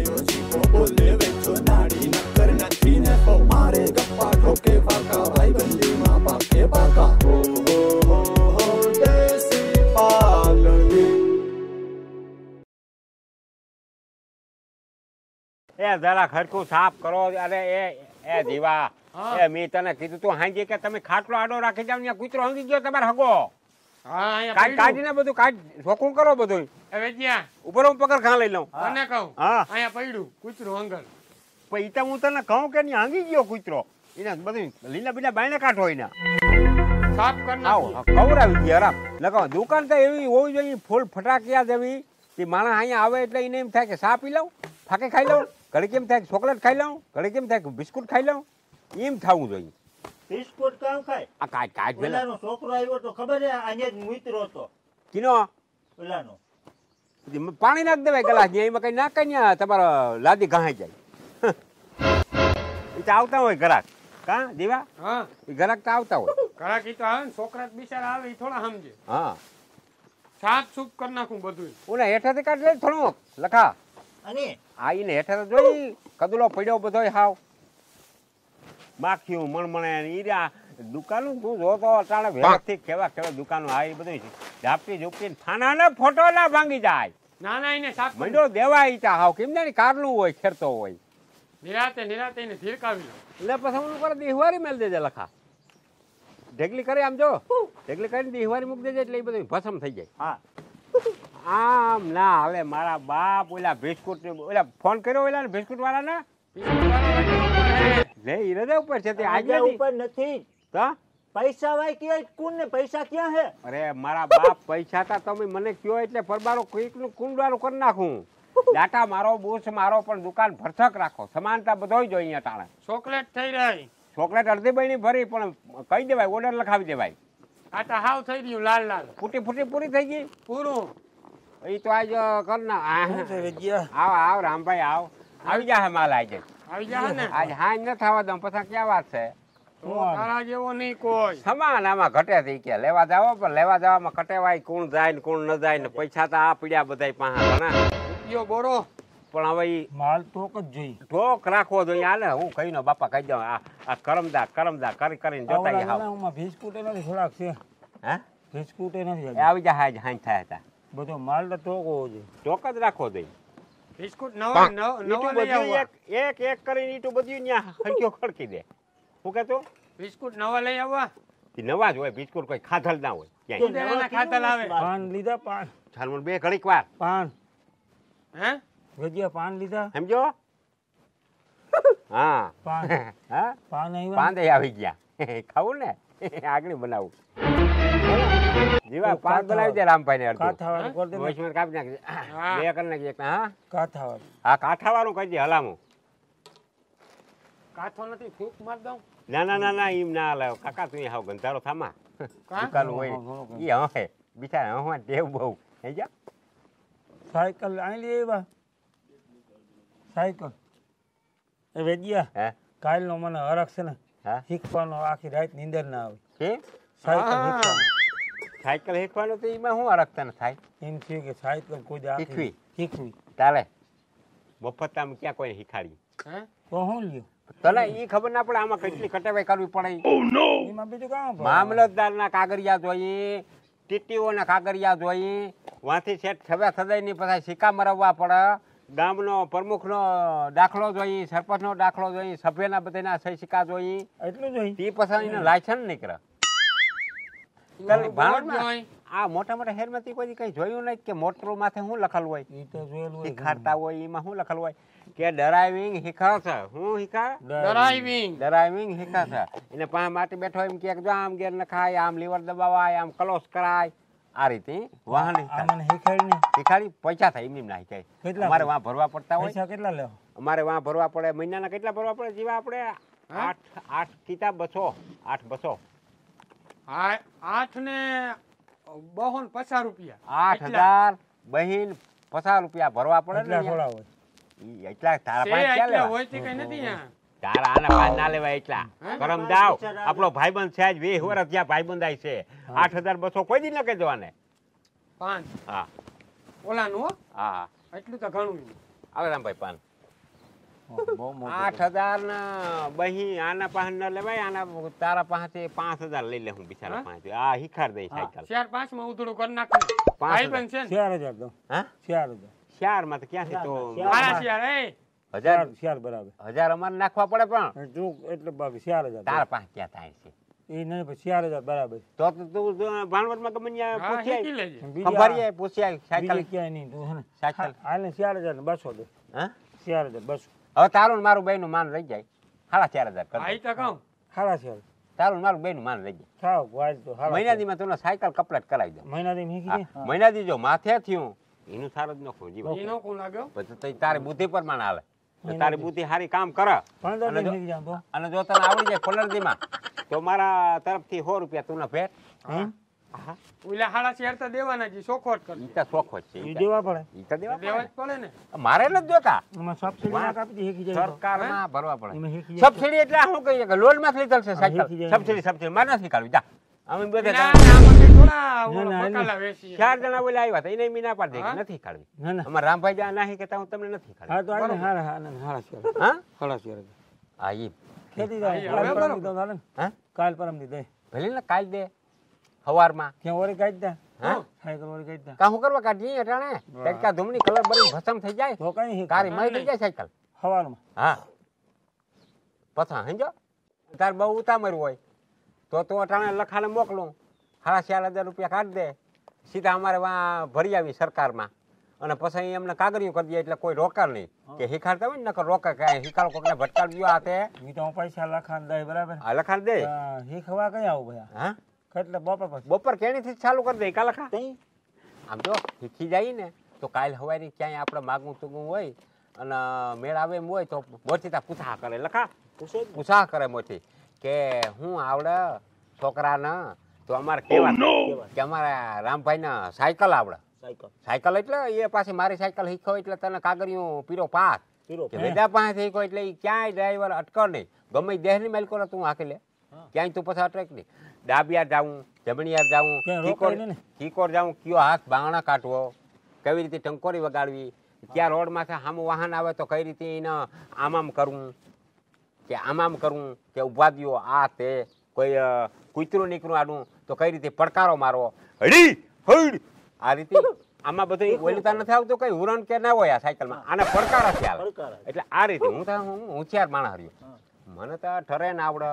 ગયો જીવો બોલે વેચો નાડી નકર નથી ને તો મારે ગપ્પા ઠોકે પાકા ભાઈબંધીમાં પાકે પાકા હો દેશી પાલડી એ જરા ખરખું સાફ કરો. અરે એ જીવા એ મેં તને કીધું તું હાંજે કે તમે ખાટલો આડો રાખી જાવ ને કૂતરો હંગી ગયો તમારે હગો. કાઢીને બધું કાઢ ચોખ્ખું કરો બધું. ઉપર હું પકડ ખા લઈ લઉં. તને કહું અહીંયા પડ્યું કૂતરું હંગર. પછી તો હું તને કહું કે નહીં હંગી ગયો કૂતરો એને બધું લીલા બીલા બાયને કાઢો એને સાફ કર નાખો. ખવડાવી દે આરામ લગાવો. દુકાન તો એવી હોવી જોઈએ ફૂલ ફટાકિયા જેવી કે માણસ અહીંયા આવે એટલે એને એમ થાય કે ચા પી લઉં, ફાકે ખાઈ લઉં, ઘડી કેમ થાય ચોકલેટ ખાઈ લઉં, ઘડી કેમ થાય બિસ્કુટ ખાઈ લઉં, એમ થવું જોઈએ. બિસ્કુટ કામ ખાય આ કાઢ ઓલાનો છોકરો આવ્યો તો ખબર છે અહીંયા જ મૂતરો હતો કિનો ઓલાનો પાણી નાખ દેવાય ગ્લાસ ને એમાં કઈ નાખ ને તમારો લાદી ઘાઈ જાય. એ તો આવતા હોય ગ્રાહક કા દીવા. હા એ ગ્રાહક તો આવતા હોય. ઘરાક ઈ તો આવે ને છોકરા બિચારા આવે ઈ થોડા સમજે. હા સાફ સૂફ કરી નાખું બધું. ઓલા હેઠાથી કાઢ લે થોડું લખા. અને આ એને હેઠા તો જોઈ કદુલો પડ્યો બધો હાવ માખ્યું મણમણે ઈરા દુકાનું તું જોતો અટાણે વ્યવસ્થિત કેવા કેવા દુકાનો આ બધું ઝાપટી ઝૂપટી ફાના ફોટો ના ભાંગી જાય. ના ના એને સાફ મંડો દેવાય તા હાવ કેમ ને કારલું હોય ખેરતો હોય નિરાતે નિરાતે એને ધીરકાવી લો. એટલે પછી હું કરે દિહવારી મેલ દેજે લખા. ઢેગલી કરી આમ જો ઢેગલી કરીને દિહવારી મૂકી દેજે એટલે એ બધું ભસમ થઈ જાય. હા આમ ના હવે મારા બાપ ઓલા બિસ્કુટ ઓલા ફોન કર્યો ઓલા ને બિસ્કુટ વાળા ને લે ઈ રજા ઉપર છે તે આજે ઉપર નથી તો પૈસા વાય કે કોણ ને પૈસા ક્યાં હે? અરે મારા બાપ પૈસા તા તમે મને કયો એટલે પરબારો કોઈક નું કુંડવાનું કરી નાખું. ડાટા મારો બુસ મારો પણ દુકાન ભરસક રાખો. સમાનતા બધોય જો અહીંયા ટાણે. ચોકલેટ થઈ રહી. ચોકલેટ અડધી બની ભરી પણ કહી દેવાય ઓર્ડર લખાવી દેવાય. આટા હાવ થઈ રહ્યું લાલ લાલ. ફૂટી પૂરી થઈ ગઈ પૂરું. એ તો આજ કર ના આવ આવ રામભાઈ આવ આવી જા માલ આજે આવી જા ને આજ હાઈ ન થવા દઉં પછી ક્યાં વાત છે. તારા જેવો નહીં કોઈ. સમાન આમાં ઘટે થઈ કે લેવા જાવ પણ લેવા જવામાં કટેવાય કોણ જાય ને કોણ ન જાય ને પૈસા તો આ પીડ્યા બધા પાસે ઘણા રૂપિયો બોરો પણ હવે માલ ટોક જ જોઈ ઠોક રાખવો જોઈએ. આને હું કહી નો બાપા કહી દઉં આ કરમદા કરી કરીને જોતા આવ બિસ્કુટ નથી થોડાક છે. હે બિસ્કુટ નથી આવી જા હાજ હાઈ થાય હતા બધો માલ તો ટોક હોવો જોઈએ. ટોક જ રાખવો જોઈએ. બિસ્કુટ નવા નવા લઈ આવવા. એક કરીને ઈટું બધું ત્યાં હરખ્યો ખડકી દે. શું કહેતો બિસ્કુટ નવા લઈ આવવા. નવા જ હોય બિસ્કુટ કોઈ ખાધલ ના હોય ક્યાંય. ખાતર આવે. પાન લીધા પાન ચાલ બે ઘડીક વાર પાન હે ભજીયા પાન લીધા સમજો. હા પાન હા પાન આવ્યા પાંદે આવી ગયા ખાવું ને આગળ બનાવું. જીવા પાન બનાવી દે રામભાઈ ને કાઠાવાળું કરી દે અડધું કાપી નાખજે. બે કરી નાખજે. હા કાઠાવાળું હા કાઠાવાળું કરી દે હલામું. કાથો નથી ફૂક માર દઉં. ના ના ના ના એમ ના હલાવ કાકા તું હાવ ગંધારો થામા દુકાન હોય ઈ હે બિચારા હું ટેવ બહુ હે જા. સાયકલ આઈ લઈ આવ્યા સાયકલ એ વેજિયા હે કાલનો મને હરખ છે ને હા શીખવાનો આખી રાત નીંદર ના આવે કે સાયકલ શીખવાનો. સાયકલ શીખવાનું તો એમાં શું અરખતા ન થાય. એમ થયું કે સાયકલ કોઈ શીખવી. શીખવી ચાલે મફત આમ ક્યાં કોઈને શીખાડી. હે તો હું લ્યો તને ઈ ખબર ના પડે આમાં કેટલી કટેવાઈ કરવી પડે. એમાં બીજું કામ મામલતદારના કાગળિયા જોઈએ, ટીટીઓના કાગળિયા જોઈએ, વાંથી સેટ થવા થદાયની પછી સિક્કા મરવવા પડે, ગામનો પ્રમુખનો દાખલો જોઈએ, સરપંચનો દાખલો જોઈએ, સભ્યના બધાના સહી સિક્કા જોઈએ, એટલું જોઈ તે પછી એનું લાયસન્સ નીકળે. આ મોટા મોટા હેરમાંથી કોઈ કઈ જોયું નહીં કે મોટરો માથે શું લખેલું હોય? એ તો જોયેલું હોય. શીખાડતા હોય એમાં શું લખેલું હોય કે ડરાઇવિંગ શીખાડશે. શું શીખા? ડરાઇવિંગ શીખાશે. એને પાંચ માટે બેઠો એમ કે જો આમ ગેર નખાય, આમ લીવર દબાવાય, આમ ક્લોઝ કરાય, આ રીતે વાહન શીખાડી પૈસા થાય એમ ના શીખાય. અમારે વાં ભરવા પડતા હોય. પૈસા કેટલા લેવા? અમારે વાં ભરવા પડે મહિનાના કેટલા ભરવા પડે જેવા આપણે 8 કિતાબ 200 8 ને 250 રૂપિયા 8000 બહીન 50 રૂપિયા ભરવા પડે ને. થોડા હોય એટલા તારા પાસે ક્યાં લેવા હોય તે કઈ નથી. તારા આના પાંચ ના લેવાય એટલા. કરમ દાવ આપણો ભાઈબંધ છે આજ 20 વર્ષ જ્યાં ભાઈબંધ આય છે 8200 કોઈ દી ન કહી દેવાને. 5 હા ઓલાનું હા એટલું તો ઘણું. આવે રામભાઈ પાન બહુ મોટું 8,000 ના બહી આના પાસે ન લેવાય, આના તારા પાસેથી 5,000 લઈ લે હું બિચારા પાસેથી. આ હિખાર દઈ સાયકલ 4-5 માં ઉધડું કરી નાખું. 5,000. ભાઈ પણ છે ને 4,000 દો. હા 4,000. શિયારમાં તો ક્યાંથી તો મારા શિયાર એ 1,000 4 બરાબર. 1,000 અમારે નાખવા પડે, પણ તું એટલે બાકી 4,000. તારા પાસે ક્યાં થાય છે? એ નહીં પછી 4,000 બરાબર. તો તું ભાણવડમાં ગમે ત્યાં હા પૂછી શીખી લેજે. ખંભારીએ પૂછી આવી સાયકલ બીજે ક્યાંય નહીં તું હે ને સાયકલ હાલે 4,000 ને 200 દે. હા 4,200. હવે તારું ને મારું બેયનું માન રહી જાય 4,500 કરી આઈ તો કહું હાલા છે તારું ને મારું બેયનું માન રહી જાય. થાવ વાજ તો હાલા મહિનાદીમાં તું સાયકલ કપલેટ કરાવી દો. મહિનાથી મીકી દે. મહિનાદી જો માથે થયું એનું સારું જ નખો જીવન. એનો કોણ લાગ્યો પછી તો તારી બુદ્ધિ પ્રમાણે હાલે. તો તારી બુદ્ધિ સારી કામ કરે 15 દિન મીકી જામ તો અને જો તને આવડી જાય 15 દીમાં તો મારા તરફથી 100 રૂપિયા તું ભેટ. ઓલા 4.5 તો દેવાના છે સોખોટ કરી ઈ તો શોખો જ છે. ઈ દેવા પડે. ઈ તો દેવા દેવા જ પડે. પડે ને મારે નથી જોતા, એમાં સબસિડી માં કાપી દે હેકી જાય તો. સરકારમાં ભરવા પડે. એમાં હેકી જાય સબસિડી એટલે શું કહીએ કે લોન માંથી લીધેલ છે સાયકલ. હેકી જાય. સબસિડી મારે નથી કાઢવી. જા અમે બધે ના આમાં કઈ થોડા ઓલો ના, બકાલા વેચી 4 જણા બોલે આવ્યા હતા એને મી ના પાડી દે કે હા? નથી કાઢવી. ના ના અમારા રામભાઈ જા નાહી કહેતા હું તમને નથી કાઢવી. હા તો આને હાલા હાલા છે હા હાલા છે હા ઈ ખેતી હા, જાય હવે કાલ પરમ દીધો હાલે હા કાલ પરમ દીધો ભલે ને કાઢ દે સવારમાં. ત્યાં ઓરી કાઢ દે હા સાયકલ ઓરી કાઢ દે કા હું કરવા કાઢી અટાણે ટેકા ધૂમની કલર બરી ભસમ થઈ જાય તો કઈ હે કારી મારી થઈ જાય સાયકલ. હવારમાં હા પછા સમજો તાર બહુ ઉતામર્યું હોય તો તું અટાણે લખાને મોકલું 4,500 રૂપિયા કાઢ દે સીધા અમારે વાં ભરી આવી સરકારમાં અને પછી એમને કાગળિયું કરી દે એટલે કોઈ રોકાર નહીં કે હિખાડતા હોય ને નકર રોકા કાંઈ હિખાડો કોકને ભટકાડ ગયો આ તે ઈ તો હું પૈસા લખાણ દે બરાબર આ લખાણ દે. હી ખવા કઈ આવું ભયા હા એટલે બપોર પછી બપોર કેણીથી જ ચાલુ કરી દે કા લખા. આમ જો શીખી જાય ને તો કાલ હવારી ક્યાંય આપણે માગવું તુગવું હોય અને મેળ આવે એમ હોય તો મોટી તા પૂછા કરે લખા પૂછા કરે મોટી કે હું આવડે છોકરાને તો અમારે કેવા કે અમારા રામભાઈને સાયકલ આવડે. સાયકલ એટલે એ પાછી મારી સાયકલ શીખો એટલે તને કાગળિયું પીરો પાસ કે વેદા પાસે શીખો એટલે ઈ ક્યાંય ડ્રાઈવર અટકર નહીં ગમે દેહની મેલ કરો તું હાકી લે ક્યાંય તું પછી અટક નહીં. ડાબિયાર જાવું જમણિયાર જાવું ક્યાંય રોકાય નહીં ને. કીકોર જાવું કયો હાથ બાંગણા કાઢવો કેવી રીતે ટંકોરી વગાડવી ક્યાં રોડ માંથી સામું વાહન આવે તો કઈ રીતે એને આમ કરવું કે આમ કરવું કે ઉભા દ્યો આ તે કોઈ કૂતરું નીકળું આડું તો કઈ રીતે પડકારો મારવો હડી હડ આ રીતે આમાં બધું ઓલું નથી આવતું કઈ હુરણ કે ના હોય આ સાયકલમાં આને પડકારા છે આવે એટલે આ રીતે હું હોશિયાર માણસ રહ્યો મને તો ટ્રેન આવડે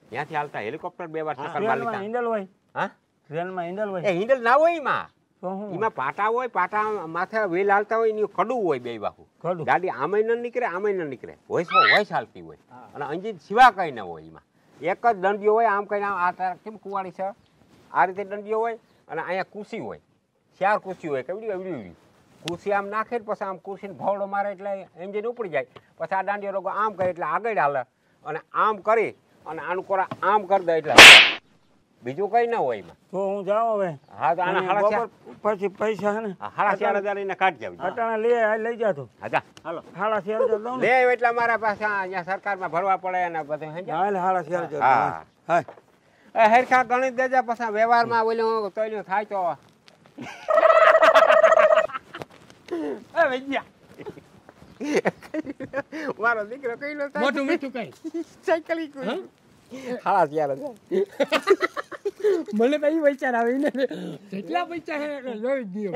ત્યાંથી હાલતા હેલિકોપ્ટર 2 વાર ચક્કર મારી લીધા. હિન્ડલ હોય હા ટ્રેનમાં હિન્ડલ હોય એ હિન્ડલ ના હોય એમાં તો હું એમાં પાટા હોય પાટા માથે વેલ હાલતા હોય એનું કડું હોય બે બાજુ કડું. ગાડી આમાંય ન નીકળે આમાંય ન નીકળે વોઇસ હાલતી હોય અને અંજીન સિવા કઈ ન હોય એમાં એક જ દંડિયો હોય આમ કઈ આ તારા કેમ કુવાડી છે આ રીતે દંડિયો હોય અને અહીંયા કુસી હોય 4 કુસી હોય કેવડી એવડી કુસી આમ નાખે ને પછી આમ કુસીને ભોવડો મારે એટલે એન્જિન ઉપડી જાય પછી આ દાંડિયો રોગો આમ કરે એટલે આગળ હાલે અને આમ કરી અને આનું કોરા આમ કરી દે એટલે બીજું કઈ ના હોય એમાં. તો હું જાઉં હવે હા તો આના અને હાડા બપોર પછી પૈસા હે ને 4,500 એને કાઢી જાવ. અટાણા લઈ જાતો હા હાલો 4,500 દઉં ને લે એટલે અમારા પાસે અહીંયા સરકારમાં ભરવા પડે ને બધું સમજ્યા? હાલ 4,500 હા. હા એ હરખા ગણી દેજે પછી વ્યવહારમાં ઓલું તોયલું થાય તો એ વેજ્યા મારો દીકરો કઈલો થાય મોટું મીઠું કઈ સાયકલ ઈ 4,500 મને તો ઈ વિચાર આવે ને કેટલા પૈસા હે કે જોઈ દયો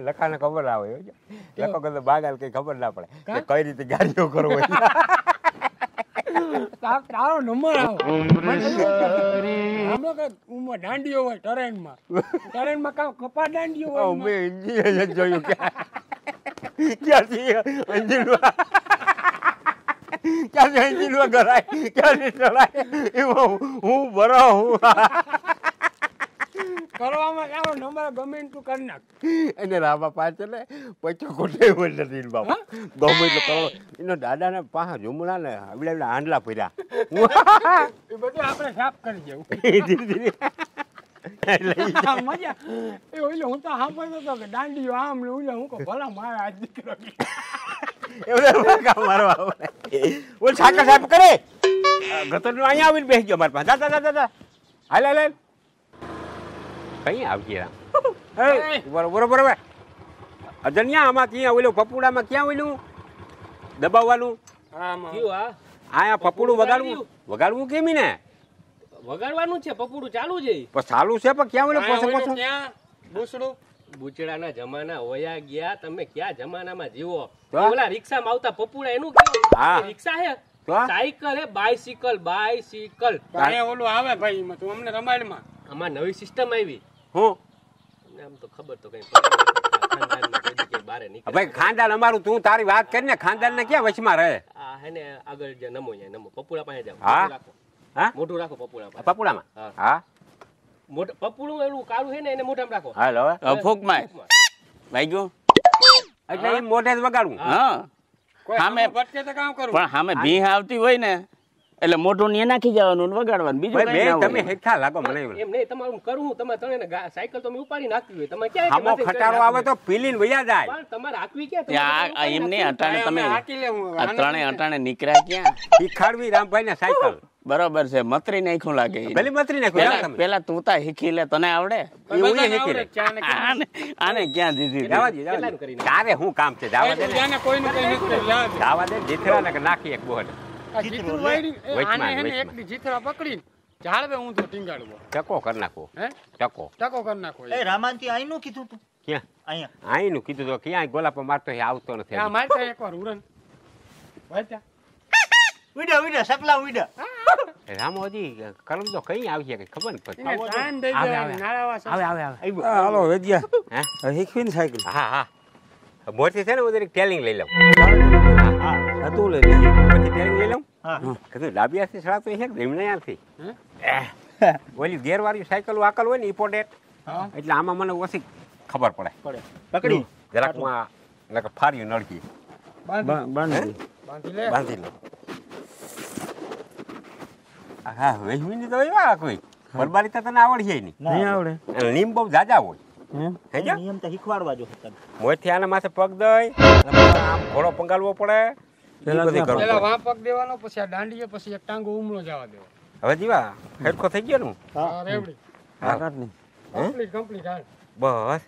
લખાને ખબર આવે હો. લખો કે બાગાલ કઈ ખબર ના પડે કે કઈ રીતે ગાડીઓ કરવો તારો નંબર આવો આમાં કે ઉમાં દાંડીઓ હોય ટ્રેનમાં કામ કપા દાંડીઓ હોય એમાં. મેં એન્જિન જોયું ક્યાંથી એન્જિનમાં કરાય ક્યાંથી ચલાય એમાં હું ભરો હું કરવામાં આવો નંબર ગમે ને તું કરી નાખ. એને રાબા પાછળ પૈસો ખોટે હોય નથી એનો બાપ ગમે એટલો કરો એનો દાદાને પાછા ઝુમડા ને આવડા હાંડલા ફર્યા એ બધું આપણે સાફ કરી દેવું. ધીરે ધીરે એટલે મજા એ ઓલે હું તો સાંભળતો હતો કે દાંડીઓ આમ ને ઓલે હું કહું ભલા મારા આજ દીકરો એવું કામ મારવા પડે ઓલ સાકર સાહેબ કરે ગતરનો અહીંયા આવીને બેસી ગયો મારી પાસે જા જા હાલ હાલ હાલ કઈ આવજે રામ બરોબર બરોબર અજન્યા આમાં ક્યાં ઓલું પપુડામાં ક્યાં ઓલું દબાવવાનું આમાં કયું આ આયા પપુડું વગાડવું કેમ ને વગાડવાનું છે પપુડું ચાલુ છે પણ ચાલુ છે પણ ક્યાં ઓલે આયા પોસે ઓલું પોસે ક્યાં બુસડું બુચડાના જમાના હોયા ગયા તમે ક્યાં જમાનામાં જીવો તો? ઓલા રિક્ષામાં આવતા પપુડા એનું કેવું હા. રિક્ષા હે તો? સાયકલ હે બાઇસિકલ આયા ઓલું આવે ભાઈ એમાં તું અમને રમાડમાં આમાં નવી સિસ્ટમ આવી હું તમને આમ તો ખબર તો કઈ પડી નથી. ખાનદાનમાં કોઈ દી ક્યાંય બારે નીકળે. ભાઈ ખાનદાન અમારું તું તારી વાત કરીને ખાનદાન ને ક્યાં વચમાં રહે આ હે ને આગળ જે નમો અહીંયા નમો પપુડા પાસે જાવ હા? મોઢું રાખો. હા મોઢું રાખો પપુડા પાસે પપુડામાં હા. હા પપુડું એનું કાળું છે ને એને મોઢામાં રાખો હાલો ફૂંકમાં વાગ્યું એટલે એ મોઢે જ વગાડવું હા કોઈ સામે સામે ભટકે તો કામ કરું પણ સામે ભીહ આવતી હોય ને એટલે મોઢું ને નાખી જવાનું ને વગાડવાનું બીજું ભાઈ કઈ ના બેન તમે હોય. હેઠા લાગો મને એવું એમ નહીં તમારું કરવું તમે તને સાયકલ તો મેં ઉપાડી નાખવી હોય તમે ક્યાં આમો ખટારો આવે તો પીલીને વયા જાય પણ તમારે હાંકવી ક્યાં ત્યાં આ એમને અટાણે તમે હાકી લે હું આ ત્રણે અટાણે નીકળ્યા ક્યાં શીખાડવી રામભાઈ ને સાયકલ બરોબર છે મતરી નાખ્યું લાગે ઈ. ભલે મતરી નાખ્યું પેલા તમે પેલા તું તા શીખી લે તને આવડે એવું એ શીખી લે આને ક્યાં દીધી જવા દે જવા દે તારે શું કામ છે જવા દે ને કોઈનું કઈ નથી યાદ જવા દે જીથરા ને નાખી એક બોલ આ જીતરું વાયરી વચમાં, આને હે ને વચમાં. એકની જીતરા પકડીને ઝાડવે ઊંધો ટીંગાડવો ટકો કરી નાખો હે ટકો ટકો કરી નાખો એ રામાનથી આઈનું કીધું તું ક્યાં અહીંયા આઈનું કીધું તો ક્યાંય ગોલાપા મારતો એ આવતો નથી આ મારતા એકવાર ઉરન વાંચ્યા ઉડ્યા ઉડ્યા સકલા ઉડ્યા રામોજી કરમ તો કઈ આવશે કઈ ખબર ને એને ટાઈમ દઈ આવે, દેવાની આવે. નાળાવા આવે આવે આવે હાલો વેજ્યા હે હવે શીખવી ને સાયકલ હા હા મોટી છે ને હું જરીક ટેલિંગ લઈ લઉં હા તું લઈ લેજે. મોટી ટેલિંગ લઈ લઉં હા કીધું ડાબી હાથથી ચડાતો છે કે ધીમને હાથથી ઓલી ગેરવાળી સાયકલ વાકલ હોય ને ઇમ્પોર્ટેન્ટ એટલે આમાં મને ઓછી ખબર પડે પકડી જરાક માં ફાર્યું નળકી બાંધી બાંધી લે બાંધી લો હા વેચવીની તો એવા કોઈ બરબારી તો તને આવડી જાય નહીં આવડે નહીં નીમ બહુ જાજા હોય એમ સમજ્યો? નિયમ તો શીખવાડવા જો તને મોંથી આના માથે પગ દઈ અને પછી આમ ઘોડો પંગાળવો પડે ઈ પેલા બધું કરવું પેલા પડે. વાં પગ દેવાનો પછી આ દાંડીએ પછી એક ટાંગો ઉમળો જવા દેવો હવે જીવા હેરખો થઈ ગયો ને હા રેવડી તાકાત નહીં કમ્પ્લીટ હાલ બસ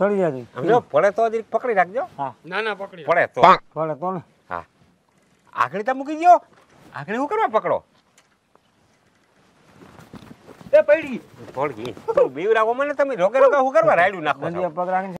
સળી જાય સમજો પડે તો જરીક પકડી રાખજો ના ના પકડી પડે તો પડે તો ને હા આખડી તો મૂકી દો આખડી શું કરવા પકડો એ પડી પડી બીવરાવો મને તમે રોગે રોગે શું કરવા રાયડું નાખો છો? ગંદિયા પગ રાખીને